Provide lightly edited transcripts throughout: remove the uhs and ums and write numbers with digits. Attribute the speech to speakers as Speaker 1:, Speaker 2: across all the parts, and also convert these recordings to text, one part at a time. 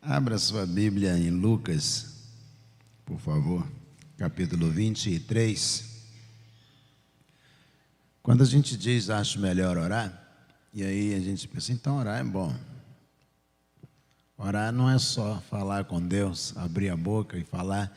Speaker 1: Abra sua Bíblia em Lucas, por favor, capítulo 23. Quando a gente diz, acho melhor orar, e aí a gente pensa, então orar é bom. Orar não é só falar com Deus, abrir a boca e falar,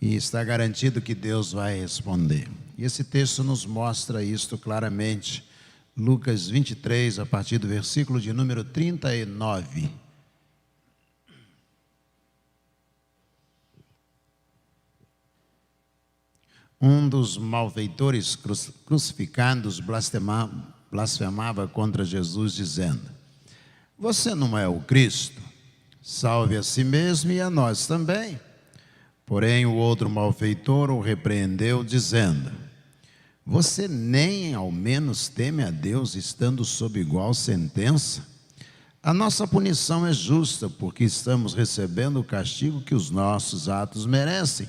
Speaker 1: e está garantido que Deus vai responder. E esse texto nos mostra isto claramente. Lucas 23, a partir do versículo de número 39. Um dos malfeitores crucificados blasfemava contra Jesus, dizendo: você não é o Cristo? Salve a si mesmo e a nós também. Porém, o outro malfeitor o repreendeu, dizendo: você nem ao menos teme a Deus, estando sob igual sentença? A nossa punição é justa, porque estamos recebendo o castigo que os nossos atos merecem.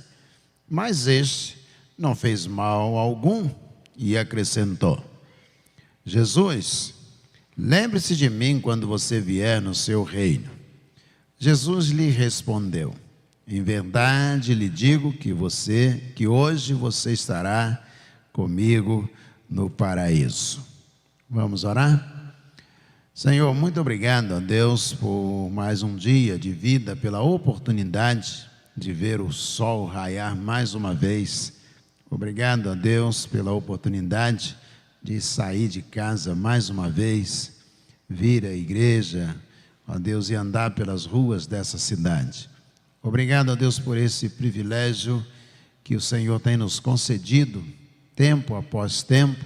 Speaker 1: Mas este não fez mal algum. E acrescentou: Jesus, lembre-se de mim quando você vier no seu reino. Jesus lhe respondeu: em verdade lhe digo que hoje você estará comigo no paraíso. Vamos orar? Senhor, muito obrigado a Deus por mais um dia de vida, pela oportunidade de ver o sol raiar mais uma vez. Obrigado a Deus pela oportunidade de sair de casa mais uma vez, vir à igreja, ó Deus, e andar pelas ruas dessa cidade. Obrigado a Deus por esse privilégio que o Senhor tem nos concedido, tempo após tempo,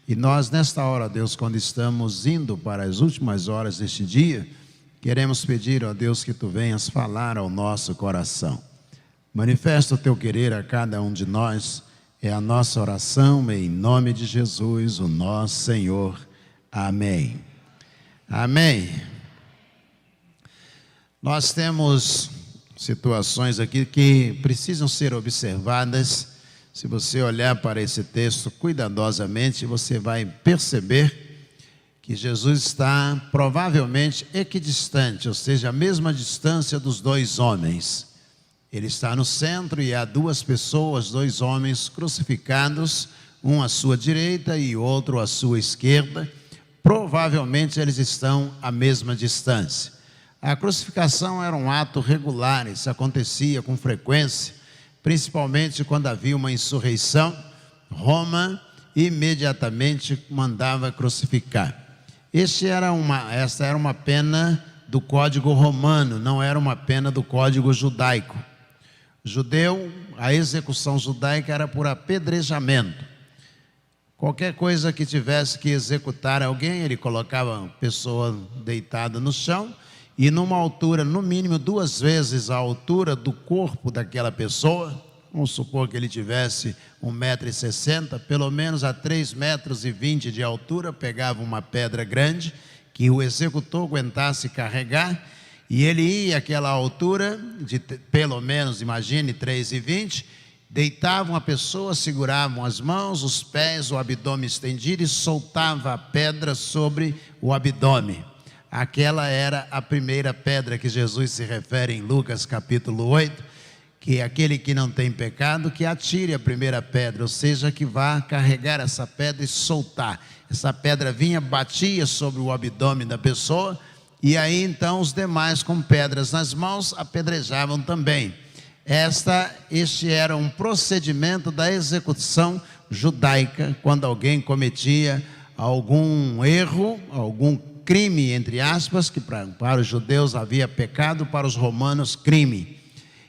Speaker 1: e nós nesta hora, Deus, quando estamos indo para as últimas horas deste dia, queremos pedir, ó Deus, que Tu venhas falar ao nosso coração. Manifesta o Teu querer a cada um de nós, é a nossa oração em nome de Jesus, o nosso Senhor. Amém. Amém. Nós temos situações aqui que precisam ser observadas. Se você olhar para esse texto cuidadosamente, você vai perceber que Jesus está provavelmente equidistante, ou seja, a mesma distância dos dois homens. Ele está no centro e há duas pessoas, dois homens crucificados, um à sua direita e outro à sua esquerda. Provavelmente eles estão à mesma distância. A crucificação era um ato regular, isso acontecia com frequência, principalmente quando havia uma insurreição. Roma imediatamente mandava crucificar. Esta era uma pena do Código Romano, não era uma pena do Código Judaico. Judeu, a execução judaica era por apedrejamento. Qualquer coisa que tivesse que executar alguém, ele colocava a pessoa deitada no chão e numa altura, no mínimo 2 vezes a altura do corpo daquela pessoa. Vamos supor que ele tivesse 1,60 m, pelo menos a 3,20 m de altura, pegava uma pedra grande que o executor aguentasse carregar, e ele ia àquela altura de pelo menos, imagine, 3,20 m, deitavam a pessoa, seguravam as mãos, os pés, o abdômen estendido e soltava a pedra sobre o abdômen. Aquela era a primeira pedra que Jesus se refere em Lucas capítulo 8, que aquele que não tem pecado, que atire a primeira pedra, ou seja, que vá carregar essa pedra e soltar. Essa pedra vinha, batia sobre o abdômen da pessoa, e aí então os demais com pedras nas mãos apedrejavam também. Este era um procedimento da execução judaica, quando alguém cometia algum erro, algum crime, entre aspas, que para os judeus havia pecado, para os romanos crime,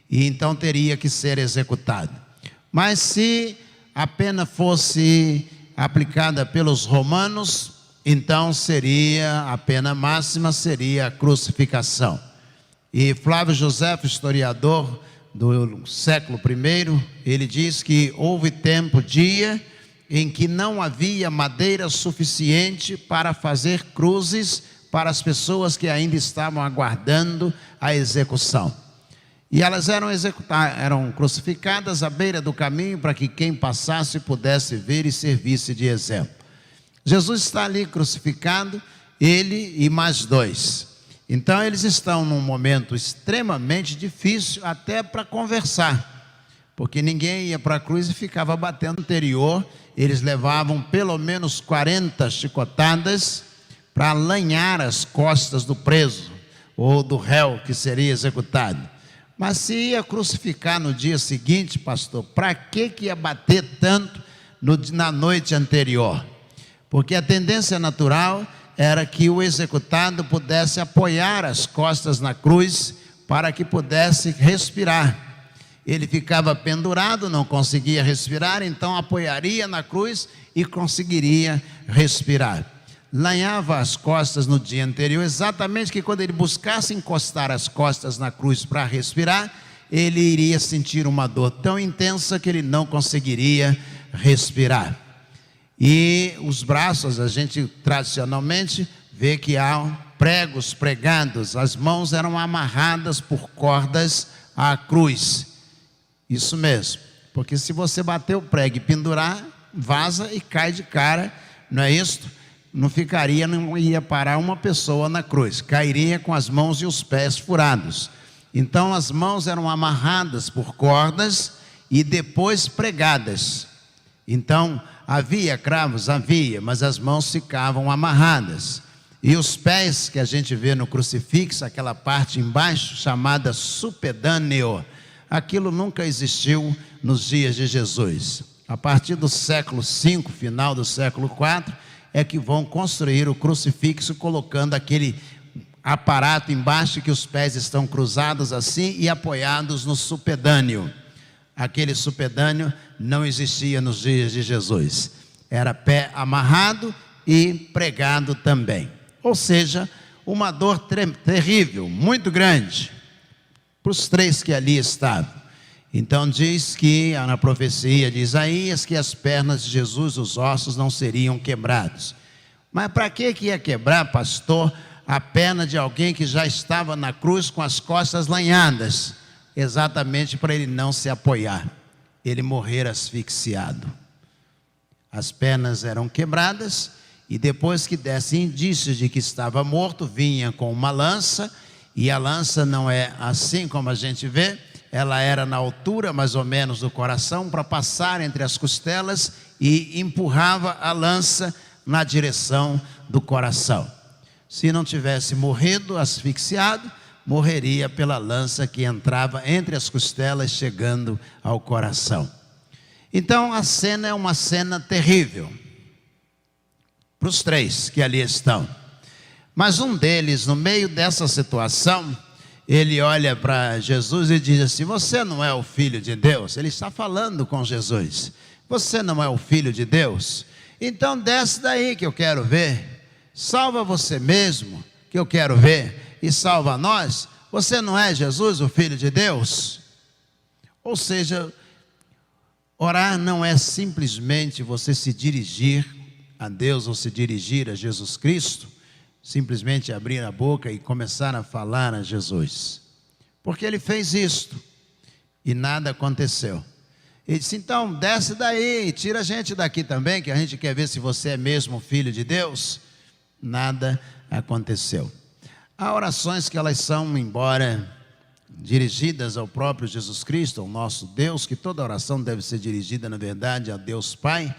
Speaker 1: e então teria que ser executado. Mas se a pena fosse aplicada pelos romanos, então a pena máxima seria a crucificação. E Flávio Josefo, historiador do século I, ele diz que houve dia em que não havia madeira suficiente para fazer cruzes para as pessoas que ainda estavam aguardando a execução. E elas eram crucificadas à beira do caminho para que quem passasse pudesse ver e servisse de exemplo. Jesus está ali crucificado, ele e mais 2. Então eles estão num momento extremamente difícil até para conversar, porque ninguém ia para a cruz e ficava batendo no interior. Eles levavam pelo menos 40 chicotadas para lanhar as costas do preso ou do réu que seria executado. Mas se ia crucificar no dia seguinte, pastor, para que ia bater tanto na noite anterior? Porque a tendência natural era que o executado pudesse apoiar as costas na cruz para que pudesse respirar. Ele ficava pendurado, não conseguia respirar, então apoiaria na cruz e conseguiria respirar. Lanhava as costas no dia anterior, exatamente que quando ele buscasse encostar as costas na cruz para respirar, ele iria sentir uma dor tão intensa que ele não conseguiria respirar. E os braços, a gente tradicionalmente vê que há pregos pregados, as mãos eram amarradas por cordas à cruz. Isso mesmo, porque se você bater o prego e pendurar, vaza e cai de cara, não é isso? Não ia parar uma pessoa na cruz, cairia com as mãos e os pés furados. Então as mãos eram amarradas por cordas e depois pregadas. Então havia cravos? Havia, mas as mãos ficavam amarradas. E os pés que a gente vê no crucifixo, aquela parte embaixo chamada supedâneo, aquilo nunca existiu nos dias de Jesus. A partir do século V, final do século IV, é que vão construir o crucifixo colocando aquele aparato embaixo que os pés estão cruzados assim e apoiados no supedâneo. Aquele supedâneo não existia nos dias de Jesus. Era pé amarrado e pregado também. Ou seja, uma dor terrível, muito grande, para os três que ali estavam. Então diz que, na profecia de Isaías, que as pernas de Jesus, os ossos, não seriam quebrados. Mas para que ia quebrar, pastor, a perna de alguém que já estava na cruz com as costas lanhadas? Exatamente para ele não se apoiar, ele morrer asfixiado. As pernas eram quebradas e depois que desse indícios de que estava morto, vinha com uma lança, e a lança não é assim como a gente vê, ela era na altura mais ou menos do coração para passar entre as costelas e empurrava a lança na direção do coração. Se não tivesse morrido asfixiado, morreria pela lança que entrava entre as costelas, chegando ao coração. Então a cena é uma cena terrível para os três que ali estão. Mas um deles, no meio dessa situação, ele olha para Jesus e diz assim: você não é o Filho de Deus? Ele está falando com Jesus. Você não é o Filho de Deus? Então desce daí que eu quero ver. Salva você mesmo que eu quero ver, e salva nós. Você não é Jesus, o Filho de Deus? Ou seja, orar não é simplesmente você se dirigir a Deus ou se dirigir a Jesus Cristo, simplesmente abrir a boca e começar a falar a Jesus. Porque ele fez isto e nada aconteceu. Ele disse: então desce daí, tira a gente daqui também, que a gente quer ver se você é mesmo Filho de Deus. Nada aconteceu. Há orações que elas são, embora dirigidas ao próprio Jesus Cristo, ao nosso Deus, que toda oração deve ser dirigida, na verdade, a Deus Pai,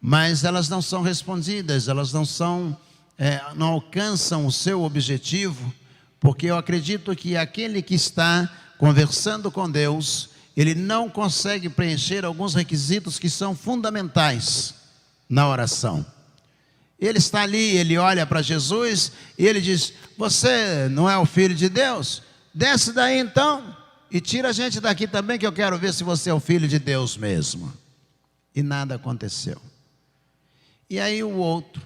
Speaker 1: mas elas não são respondidas, elas não alcançam o seu objetivo, porque eu acredito que aquele que está conversando com Deus, ele não consegue preencher alguns requisitos que são fundamentais na oração. Ele está ali, ele olha para Jesus e ele diz: você não é o Filho de Deus? Desce daí então e tira a gente daqui também, que eu quero ver se você é o Filho de Deus mesmo. E nada aconteceu. E aí o outro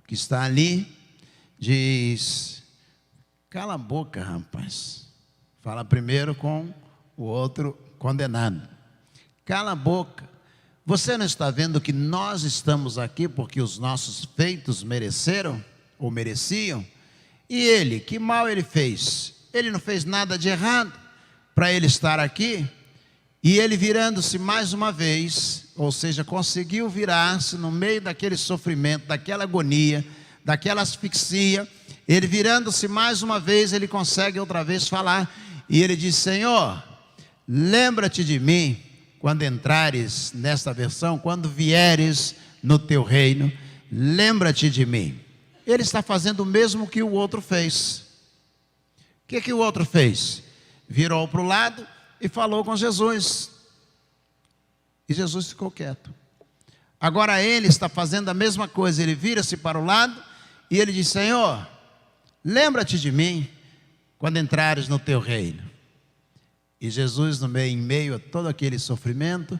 Speaker 1: que está ali diz: cala a boca, rapaz. Fala primeiro com o outro condenado. Cala a boca. Você não está vendo que nós estamos aqui porque os nossos feitos mereceram ou mereciam? E ele, que mal ele fez? Ele não fez nada de errado para ele estar aqui. E ele, virando-se mais uma vez, ou seja, conseguiu virar-se no meio daquele sofrimento, daquela agonia, daquela asfixia. Ele virando-se mais uma vez, ele consegue outra vez falar. E ele diz: Senhor, lembra-te de mim quando entrares, nesta versão, quando vieres no teu reino, lembra-te de mim. Ele está fazendo o mesmo que o outro fez. O que o outro fez? Virou para o lado e falou com Jesus. E Jesus ficou quieto. Agora ele está fazendo a mesma coisa. Ele vira-se para o lado e ele diz: Senhor, lembra-te de mim quando entrares no teu reino. E Jesus, em meio a todo aquele sofrimento,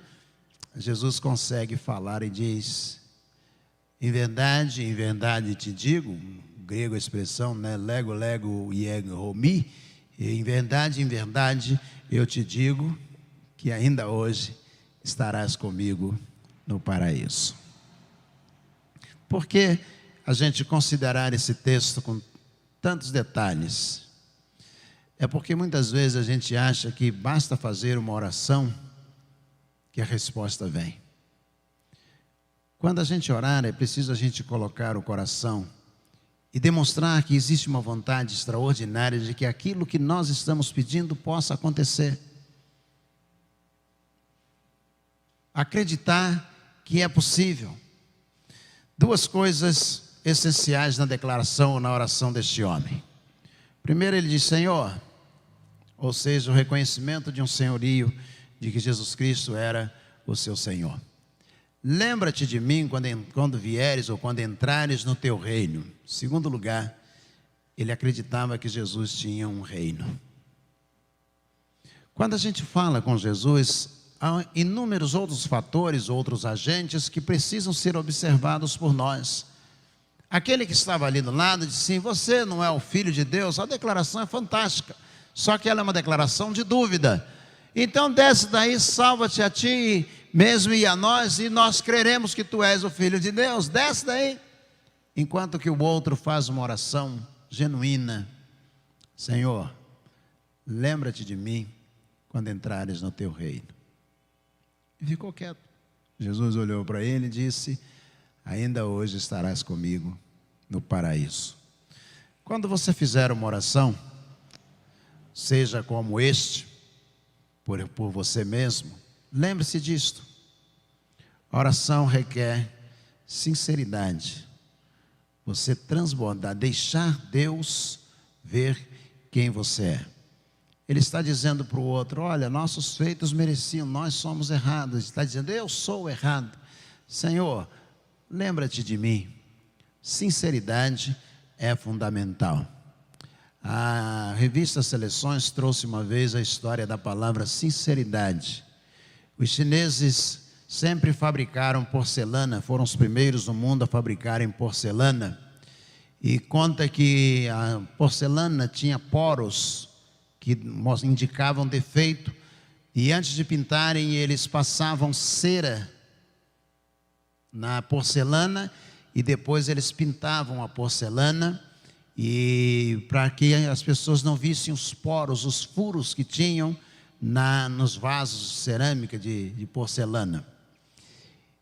Speaker 1: Jesus consegue falar e diz: em verdade te digo, grego a expressão, né? Lego, homi. Em verdade, eu te digo que ainda hoje estarás comigo no paraíso. Por que a gente considerar esse texto com tantos detalhes? É porque muitas vezes a gente acha que basta fazer uma oração que a resposta vem. Quando a gente orar, é preciso a gente colocar o coração e demonstrar que existe uma vontade extraordinária de que aquilo que nós estamos pedindo possa acontecer. Acreditar que é possível. Duas coisas essenciais na declaração ou na oração deste homem. Primeiro, ele diz: Senhor, ou seja, o reconhecimento de um senhorio, de que Jesus Cristo era o seu Senhor. Lembra-te de mim quando vieres ou quando entrares no teu reino. Segundo lugar, ele acreditava que Jesus tinha um reino. Quando a gente fala com Jesus, há inúmeros outros fatores, outros agentes que precisam ser observados por nós. Aquele que estava ali do lado disse: sim, você não é o Filho de Deus. A declaração é fantástica, só que ela é uma declaração de dúvida. Então desce daí, salva-te a ti mesmo e a nós, e nós creremos que tu és o Filho de Deus. Desce daí. Enquanto que o outro faz uma oração genuína: Senhor, lembra-te de mim quando entrares no teu reino. E ficou quieto. Jesus olhou para ele e disse: ainda hoje estarás comigo no paraíso. Quando você fizer uma oração, seja como este, por você mesmo, lembre-se disto. A oração requer sinceridade. Você transbordar, deixar Deus ver quem você é. Ele está dizendo para o outro: olha, nossos feitos mereciam, nós somos errados. Ele está dizendo: eu sou errado. Senhor, lembra-te de mim. Sinceridade é fundamental. A revista Seleções trouxe uma vez a história da palavra sinceridade. Os chineses sempre fabricaram porcelana, foram os primeiros no mundo a fabricarem porcelana. E conta que a porcelana tinha poros que indicavam defeito, e antes de pintarem eles passavam cera na porcelana e depois eles pintavam a porcelana, e para que as pessoas não vissem os poros, os furos que tinham nos vasos de cerâmica de porcelana.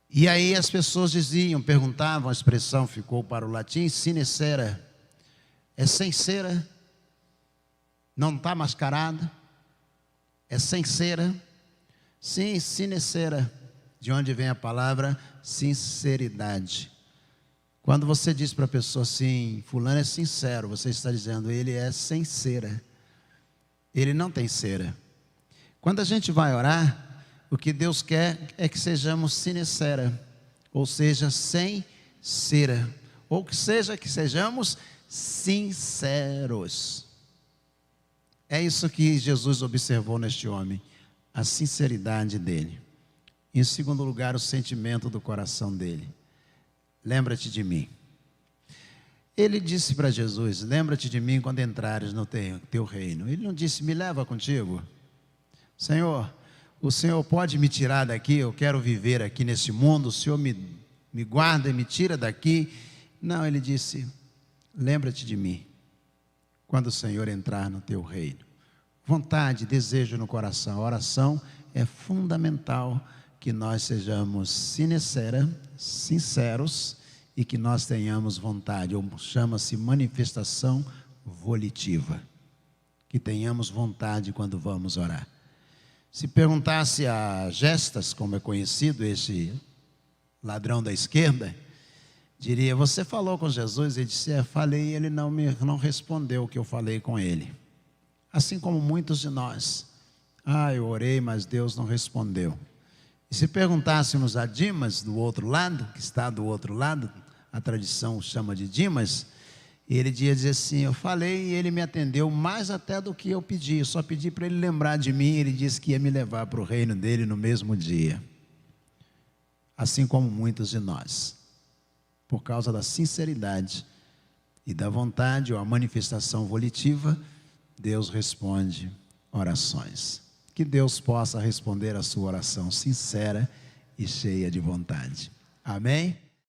Speaker 1: E aí as pessoas perguntavam, a expressão ficou para o latim: sine cera, é sem cera? Não está mascarada? É sem cera? Sim, sine cera, de onde vem a palavra sinceridade. Quando você diz para a pessoa assim: fulano é sincero, você está dizendo: ele é sem cera. Ele não tem cera. Quando a gente vai orar, o que Deus quer é que sejamos sine cera, ou seja, sem cera, ou que sejamos sinceros. É isso que Jesus observou neste homem, a sinceridade dele. Em segundo lugar, o sentimento do coração dele: lembra-te de mim. Ele disse para Jesus: lembra-te de mim quando entrares no teu reino. Ele não disse: me leva contigo. Senhor, o Senhor pode me tirar daqui, eu quero viver aqui nesse mundo, o Senhor me guarda e me tira daqui. Não, ele disse: lembra-te de mim quando o Senhor entrar no teu reino. Vontade, desejo no coração. A oração é fundamental que nós sejamos sinceros e que nós tenhamos vontade, ou chama-se manifestação volitiva. Que tenhamos vontade quando vamos orar. Se perguntasse a Gestas, como é conhecido esse ladrão da esquerda, diria: você falou com Jesus? Ele disse: falei, e ele não respondeu o que eu falei com ele. Assim como muitos de nós. Eu orei, mas Deus não respondeu. E se perguntássemos a Dimas, do outro lado, que está do outro lado, a tradição chama de Dimas, ele ia dizer assim: eu falei e ele me atendeu mais até do que eu pedi. Eu só pedi para ele lembrar de mim, ele disse que ia me levar para o reino dele no mesmo dia. Assim como muitos de nós, por causa da sinceridade e da vontade, ou a manifestação volitiva, Deus responde orações. Que Deus possa responder a sua oração sincera e cheia de vontade. Amém?